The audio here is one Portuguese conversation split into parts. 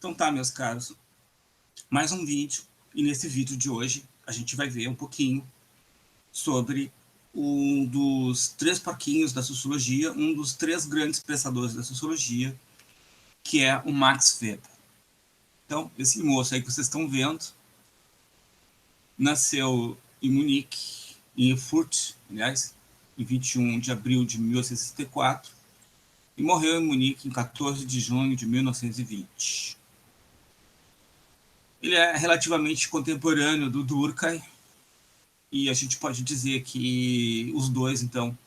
Então tá, meus caros, mais um vídeo, e nesse vídeo de hoje a gente vai ver um pouquinho sobre um dos três porquinhos da sociologia, um dos três grandes pensadores da sociologia, que é o Max Weber. Então, esse moço aí que vocês estão vendo, nasceu em Munique, em Erfurt, aliás, em 21 de abril de 1864, e morreu em Munique em 14 de junho de 1920. Ele é relativamente contemporâneo do Durkheim, e a gente pode dizer que os dois, então,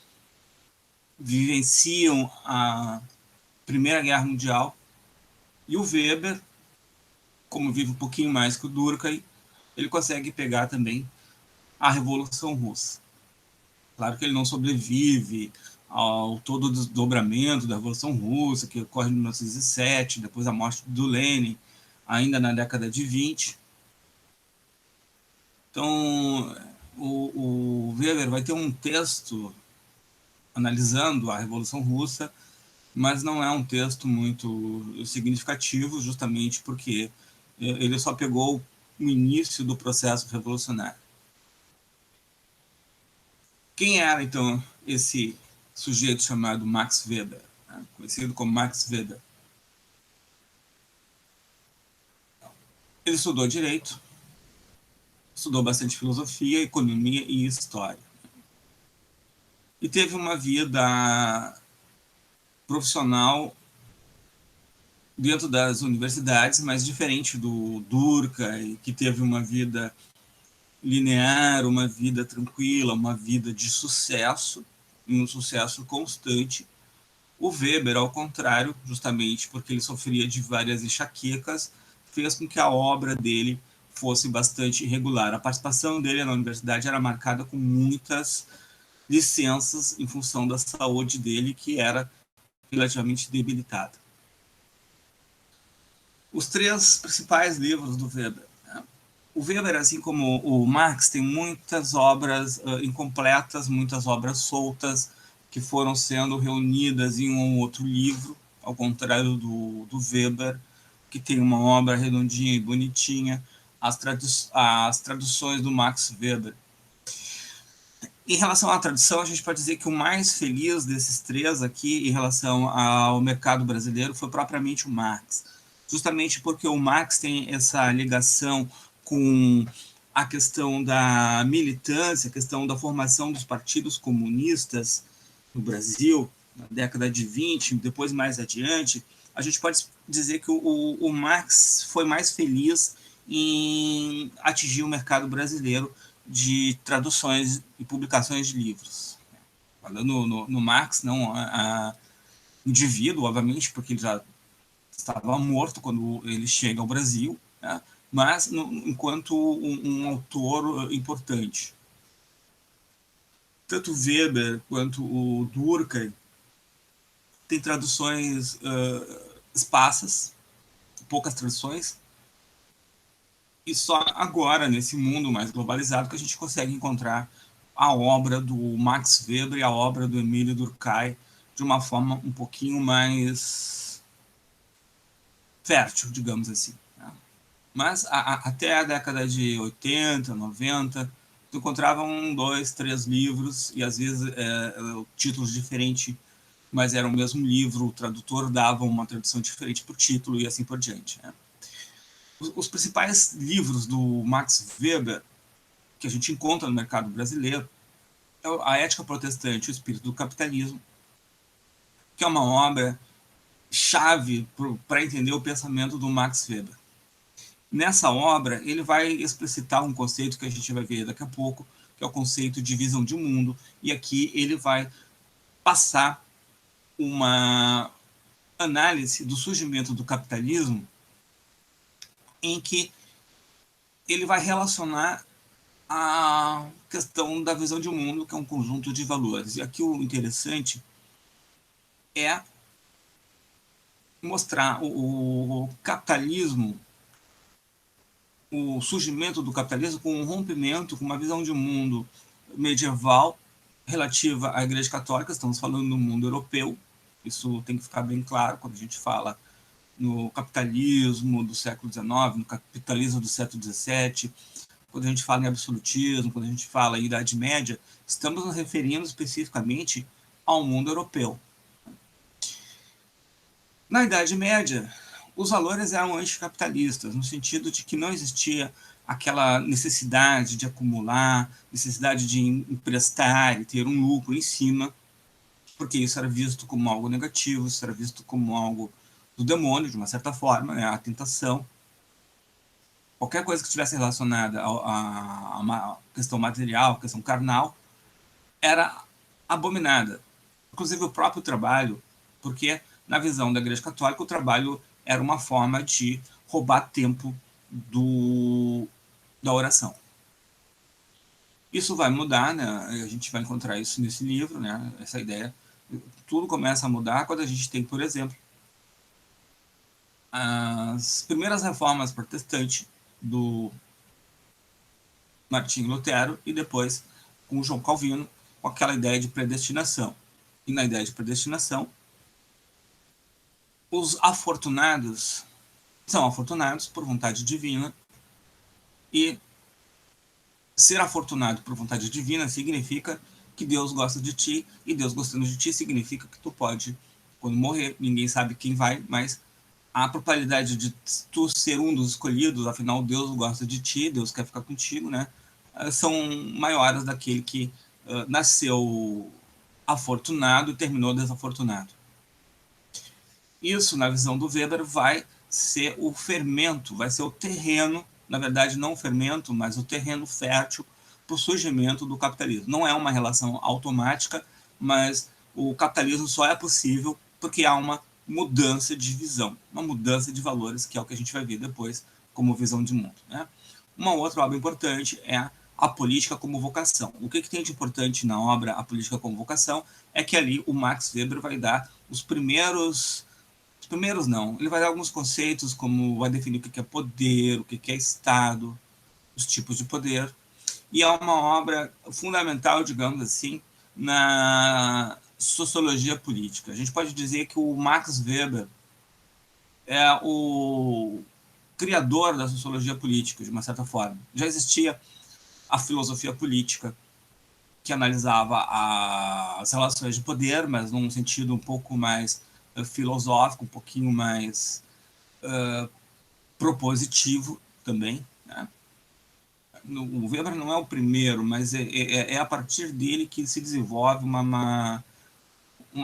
vivenciam a Primeira Guerra Mundial, e o Weber, como vive um pouquinho mais que o Durkheim, ele consegue pegar também a Revolução Russa. Claro que ele não sobrevive ao todo o desdobramento da Revolução Russa, que ocorre em 1907, depois da morte do Lenin, ainda na década de 20. Então, o Weber vai ter um texto analisando a Revolução Russa, mas não é um texto muito significativo, justamente porque ele só pegou o início do processo revolucionário. Quem era, então, esse sujeito chamado Max Weber, né? Conhecido como Max Weber? Ele estudou Direito, estudou bastante Filosofia, Economia e História. E teve uma vida profissional dentro das universidades, mas diferente do Durkheim, que teve uma vida linear, uma vida tranquila, uma vida de sucesso, e um sucesso constante. O Weber, ao contrário, justamente porque ele sofria de várias enxaquecas, fez com que a obra dele fosse bastante irregular. A participação dele na universidade era marcada com muitas licenças em função da saúde dele, que era relativamente debilitada. Os três principais livros do Weber. O Weber, assim como o Marx, tem muitas obras incompletas, muitas obras soltas, que foram sendo reunidas em um outro livro, ao contrário do Weber, que tem uma obra redondinha e bonitinha, as traduções do Max Weber. Em relação à tradução, a gente pode dizer que o mais feliz desses três aqui, em relação ao mercado brasileiro, foi propriamente o Marx. Justamente porque o Marx tem essa ligação com a questão da militância, a questão da formação dos partidos comunistas no Brasil, na década de 20, depois mais adiante. A gente pode dizer que o Marx foi mais feliz em atingir o mercado brasileiro de traduções e publicações de livros. Falando no Marx, não a indivíduo, obviamente, porque ele já estava morto quando ele chega ao Brasil, né? Mas enquanto um autor importante. Tanto Weber quanto o Durkheim têm traduções esparsas, poucas traduções, e só agora, nesse mundo mais globalizado, que a gente consegue encontrar a obra do Max Weber e a obra do Emílio Durkheim de uma forma um pouquinho mais fértil, digamos assim. Né? Mas até a década de 80, 90, tu encontrava 1, 2, 3 livros, e às vezes títulos diferentes, mas era o mesmo livro, o tradutor dava uma tradução diferente para o título e assim por diante. Né? Os principais livros do Max Weber que a gente encontra no mercado brasileiro é A Ética Protestante e o Espírito do Capitalismo, que é uma obra chave para entender o pensamento do Max Weber. Nessa obra, ele vai explicitar um conceito que a gente vai ver daqui a pouco, que é o conceito de visão de mundo, e aqui ele vai passar uma análise do surgimento do capitalismo, em que ele vai relacionar a questão da visão de mundo, que é um conjunto de valores. E aqui o interessante é mostrar o capitalismo, o surgimento do capitalismo com um rompimento, com uma visão de mundo medieval relativa à Igreja Católica. Estamos falando do mundo europeu, isso tem que ficar bem claro quando a gente fala no capitalismo do século XIX, no capitalismo do século XVII, quando a gente fala em absolutismo, quando a gente fala em Idade Média, estamos nos referindo especificamente ao mundo europeu. Na Idade Média, os valores eram anticapitalistas, no sentido de que não existia aquela necessidade de acumular, necessidade de emprestar e ter um lucro em cima, porque isso era visto como algo negativo, isso era visto como algo do demônio, de uma certa forma, né, a tentação. Qualquer coisa que estivesse relacionada a uma questão material, questão carnal, era abominada. Inclusive o próprio trabalho, porque na visão da Igreja Católica o trabalho era uma forma de roubar tempo da oração. Isso vai mudar, né? A gente vai encontrar isso nesse livro, né? Essa ideia. Tudo começa a mudar quando a gente tem, por exemplo, as primeiras reformas protestantes do Martinho Lutero e depois com João Calvino, com aquela ideia de predestinação. E na ideia de predestinação, os afortunados são afortunados por vontade divina, e ser afortunado por vontade divina significa que Deus gosta de ti, e Deus gostando de ti significa que tu pode, quando morrer, ninguém sabe quem vai, mas a probabilidade de tu ser um dos escolhidos, afinal Deus gosta de ti, Deus quer ficar contigo, né, são maiores daquele que nasceu afortunado e terminou desafortunado. Isso, na visão do Weber, vai ser o fermento, vai ser o terreno, na verdade não o fermento, mas o terreno fértil para o surgimento do capitalismo. Não é uma relação automática, mas o capitalismo só é possível porque há uma mudança de visão, uma mudança de valores, que é o que a gente vai ver depois como visão de mundo, né? Uma outra obra importante é A Política como Vocação. O que tem de importante na obra A Política como Vocação é que ali o Max Weber vai dar os primeiros não, ele vai dar alguns conceitos, como vai definir o que é poder, o que é Estado, os tipos de poder, e é uma obra fundamental, digamos assim, na sociologia política. A gente pode dizer que o Max Weber é o criador da sociologia política, de uma certa forma. Já existia a filosofia política, que analisava as relações de poder, mas num sentido um pouco mais filosófico, um pouquinho mais propositivo também, né? O Weber não é o primeiro, mas é a partir dele que se desenvolve uma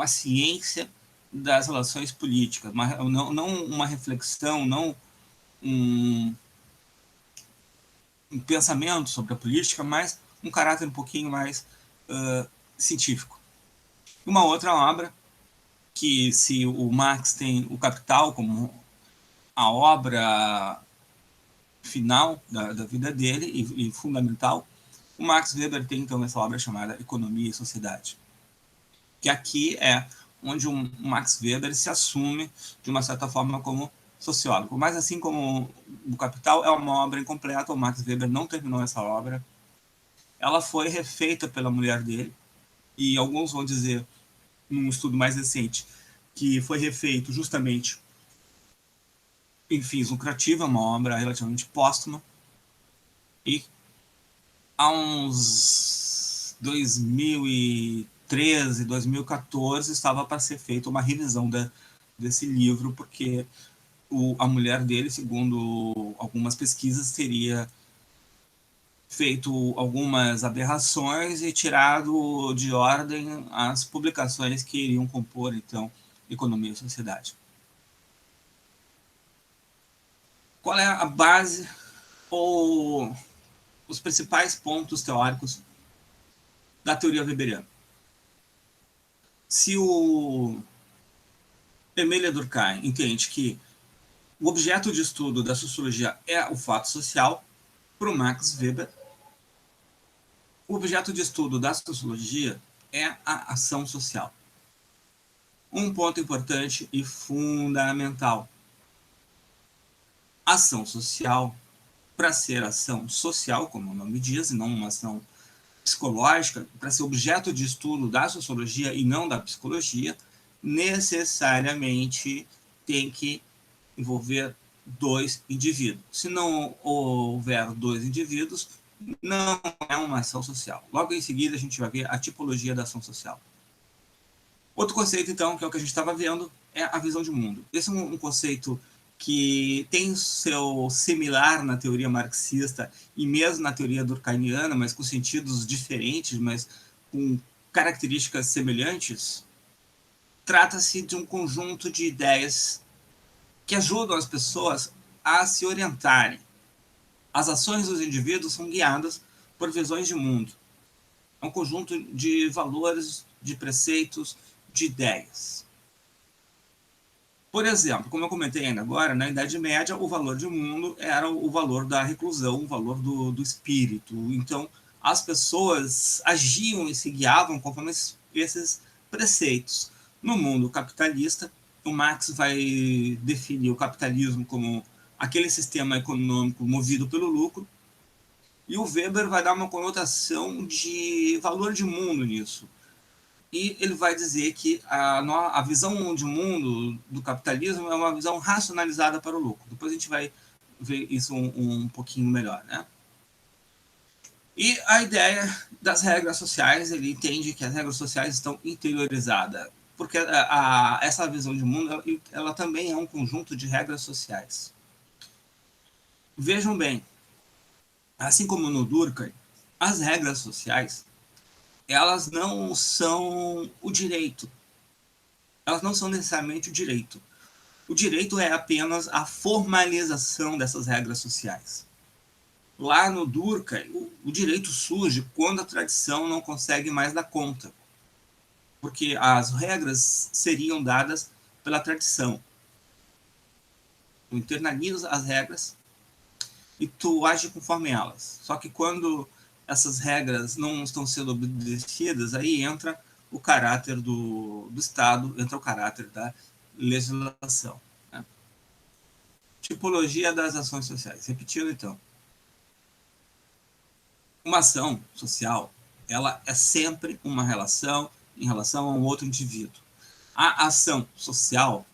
ciência das relações políticas, não uma reflexão, não um pensamento sobre a política, mas um caráter um pouquinho mais científico. Uma outra obra, que se o Marx tem o Capital como a obra final da vida dele e fundamental, o Max Weber tem então essa obra chamada Economia e Sociedade, que aqui é onde o Max Weber se assume de uma certa forma como sociólogo. Mas assim como o Capital é uma obra incompleta, o Max Weber não terminou essa obra. Ela foi refeita pela mulher dele, e alguns vão dizer, num estudo mais recente, que foi refeito justamente em fins lucrativos, é uma obra relativamente póstuma, e há uns 2013, 2014, estava para ser feita uma revisão desse livro, porque a mulher dele, segundo algumas pesquisas, teria feito algumas aberrações e tirado de ordem as publicações que iriam compor, então, Economia e Sociedade. Qual é a base ou os principais pontos teóricos da teoria weberiana? Se o Emile Durkheim entende que o objeto de estudo da sociologia é o fato social, para o Max Weber, o objeto de estudo da sociologia é a ação social. Um ponto importante e fundamental: ação social, para ser ação social, como o nome diz, e não uma ação psicológica, para ser objeto de estudo da sociologia e não da psicologia, necessariamente tem que envolver dois indivíduos. Se não houver dois indivíduos, não é uma ação social. Logo em seguida, a gente vai ver a tipologia da ação social. Outro conceito, então, que é o que a gente estava vendo, é a visão de mundo. Esse é um conceito que tem seu similar na teoria marxista e mesmo na teoria durkheimiana, mas com sentidos diferentes, mas com características semelhantes. Trata-se de um conjunto de ideias que ajudam as pessoas a se orientarem. As ações dos indivíduos são guiadas por visões de mundo. É um conjunto de valores, de preceitos, de ideias. Por exemplo, como eu comentei ainda agora, na Idade Média, o valor de mundo era o valor da reclusão, o valor do espírito. Então, as pessoas agiam e se guiavam conforme esses preceitos. No mundo capitalista, o Marx vai definir o capitalismo como aquele sistema econômico movido pelo lucro, e o Weber vai dar uma conotação de valor de mundo nisso. E ele vai dizer que a visão de mundo do capitalismo é uma visão racionalizada para o lucro. Depois a gente vai ver isso um pouquinho melhor, né? E a ideia das regras sociais, ele entende que as regras sociais estão interiorizadas, porque essa visão de mundo, ela também é um conjunto de regras sociais. Vejam bem, assim como no Durkheim, as regras sociais, elas não são o direito. Elas não são necessariamente o direito. O direito é apenas a formalização dessas regras sociais. Lá no Durkheim, o direito surge quando a tradição não consegue mais dar conta, porque as regras seriam dadas pela tradição. Tu internaliza as regras e tu age conforme elas. Só que quando essas regras não estão sendo obedecidas, aí entra o caráter do Estado, entra o caráter da legislação. Né? Tipologia das ações sociais. Repetindo, então. Uma ação social, ela é sempre uma relação em relação a um outro indivíduo. A ação social,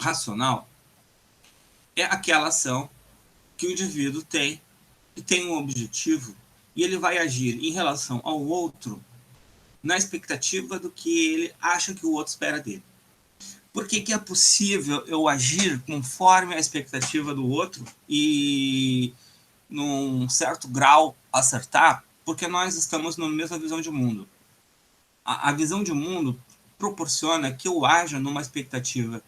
racional, é aquela ação que o indivíduo tem, que tem um objetivo, e ele vai agir em relação ao outro na expectativa do que ele acha que o outro espera dele. Por que é possível eu agir conforme a expectativa do outro e, num certo grau, acertar? Porque nós estamos na mesma visão de mundo. A visão de mundo proporciona que eu haja numa expectativa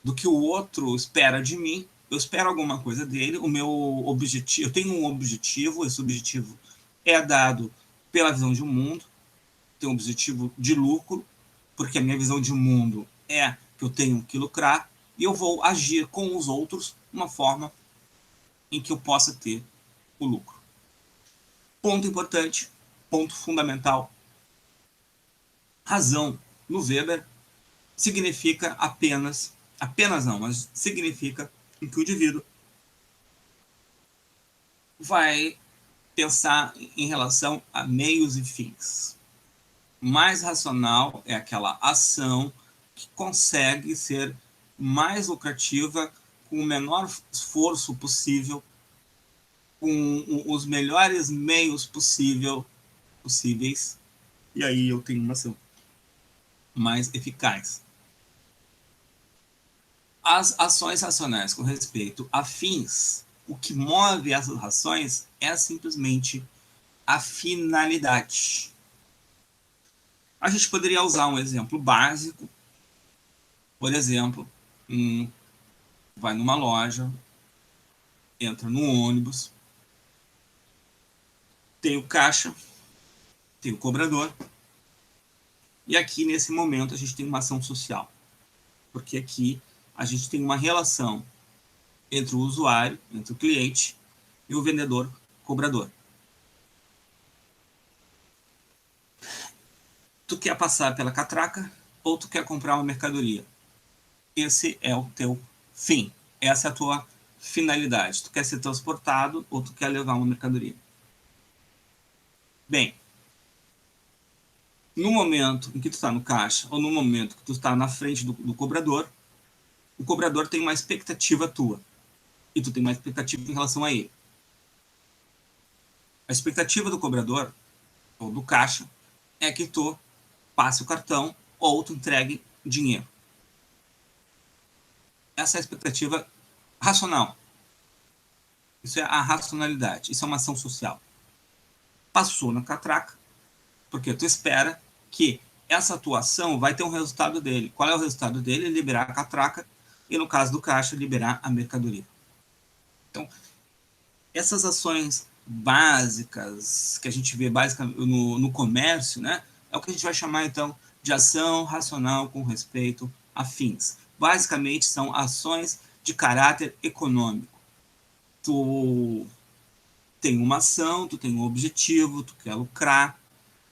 do que o outro espera de mim. Eu espero alguma coisa dele, o meu objetivo, eu tenho um objetivo, esse objetivo é dado pela visão de mundo, tem um objetivo de lucro, porque a minha visão de mundo é que eu tenho que lucrar, e eu vou agir com os outros de uma forma em que eu possa ter o lucro. Ponto importante, ponto fundamental. Razão, no Weber, significa apenas não, mas significa que o indivíduo vai pensar em relação a meios e fins. Mais racional é aquela ação que consegue ser mais lucrativa com o menor esforço possível, com os melhores meios possíveis, e aí eu tenho uma ação mais eficaz. As ações racionais com respeito a fins, o que move essas ações é simplesmente a finalidade. A gente poderia usar um exemplo básico, por exemplo, vai numa loja, entra no ônibus, tem o caixa, tem o cobrador, e aqui nesse momento a gente tem uma ação social, porque aqui a gente tem uma relação entre o usuário, entre o cliente e o vendedor cobrador. Tu quer passar pela catraca ou tu quer comprar uma mercadoria? Esse é o teu fim. Essa é a tua finalidade. Tu quer ser transportado ou tu quer levar uma mercadoria? Bem, no momento em que tu está no caixa ou no momento que tu está na frente do cobrador, o cobrador tem uma expectativa tua, e tu tem uma expectativa em relação a ele. A expectativa do cobrador, ou do caixa, é que tu passe o cartão ou tu entregue dinheiro. Essa é a expectativa racional. Isso é a racionalidade. Isso é uma ação social. Passou na catraca, porque tu espera que essa atuação vai ter um resultado dele. Qual é o resultado dele? Liberar a catraca e, no caso do caixa, liberar a mercadoria. Então, essas ações básicas que a gente vê basicamente no comércio, né, é o que a gente vai chamar, então, de ação racional com respeito a fins. Basicamente, são ações de caráter econômico. Tu tem uma ação, tu tem um objetivo, tu quer lucrar,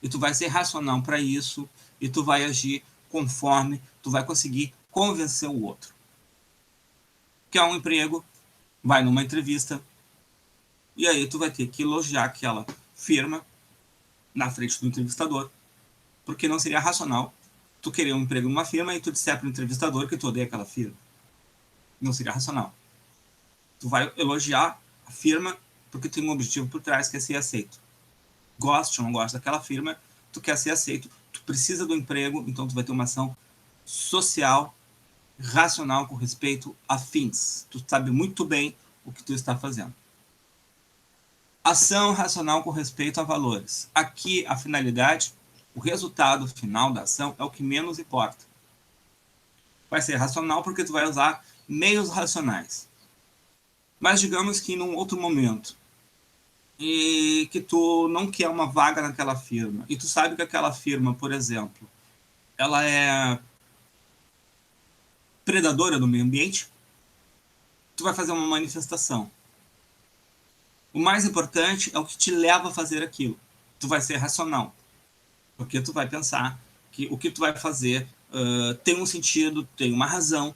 e tu vai ser racional para isso, e tu vai agir conforme tu vai conseguir convencer o outro. Quer um emprego, vai numa entrevista, e aí tu vai ter que elogiar aquela firma na frente do entrevistador, porque não seria racional tu querer um emprego numa firma e tu disser para o entrevistador que tu odeia aquela firma. Não seria racional. Tu vai elogiar a firma porque tem um objetivo por trás que é ser aceito. Goste ou não goste daquela firma, tu quer ser aceito, tu precisa do emprego, então tu vai ter uma ação social, racional com respeito a fins. Tu sabe muito bem o que tu está fazendo. Ação racional com respeito a valores. Aqui a finalidade, o resultado final da ação é o que menos importa. Vai ser racional porque tu vai usar meios racionais. Mas digamos que num outro momento, e que tu não quer uma vaga naquela firma, e tu sabe que aquela firma, por exemplo, ela é predadora do meio ambiente, tu vai fazer uma manifestação. O mais importante é o que te leva a fazer aquilo. Tu vai ser racional, porque tu vai pensar que o que tu vai fazer tem um sentido, tem uma razão,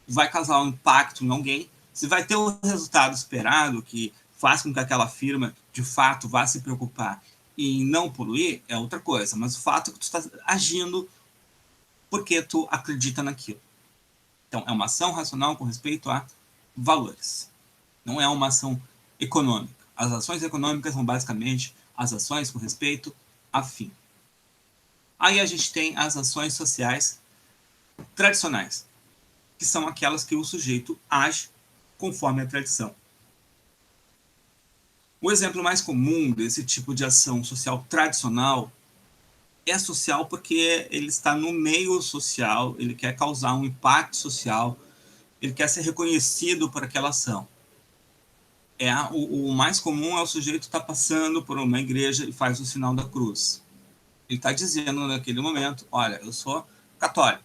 vai causar um impacto em alguém. Se vai ter o resultado esperado, que faz com que aquela firma, de fato, vá se preocupar em não poluir, é outra coisa. Mas o fato é que tu está agindo porque tu acredita naquilo. Então, é uma ação racional com respeito a valores. Não é uma ação econômica. As ações econômicas são basicamente as ações com respeito a fim. Aí a gente tem as ações sociais tradicionais, que são aquelas que o sujeito age conforme a tradição. O exemplo mais comum desse tipo de ação social tradicional é social porque ele está no meio social, ele quer causar um impacto social, ele quer ser reconhecido por aquela ação. O mais comum é o sujeito estar passando por uma igreja e faz o sinal da cruz. Ele está dizendo naquele momento, olha, eu sou católico,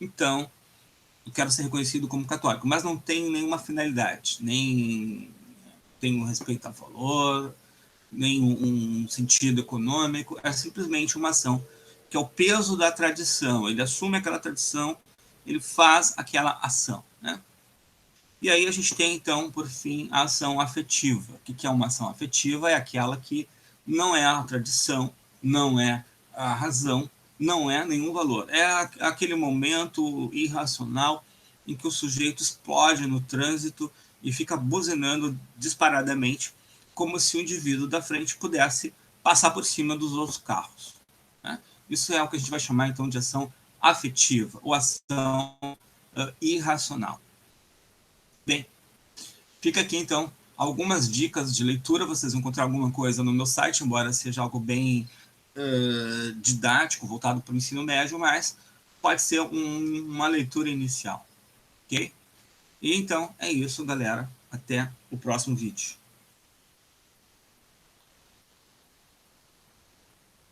então eu quero ser reconhecido como católico, mas não tem nenhuma finalidade, nem tem um respeito a valor, nem um sentido econômico, é simplesmente uma ação que é o peso da tradição, ele assume aquela tradição, ele faz aquela ação, né? E aí a gente tem, então, por fim, a ação afetiva. O que é uma ação afetiva? É aquela que não é a tradição, não é a razão, não é nenhum valor. É aquele momento irracional em que o sujeito explode no trânsito e fica buzinando disparadamente, como se o indivíduo da frente pudesse passar por cima dos outros carros, né? Isso é o que a gente vai chamar, então, de ação afetiva, ou ação irracional. Bem, fica aqui, então, algumas dicas de leitura. Vocês vão encontrar alguma coisa no meu site, embora seja algo bem didático, voltado para o ensino médio, mas pode ser uma leitura inicial, ok? E então, é isso, galera. Até o próximo vídeo.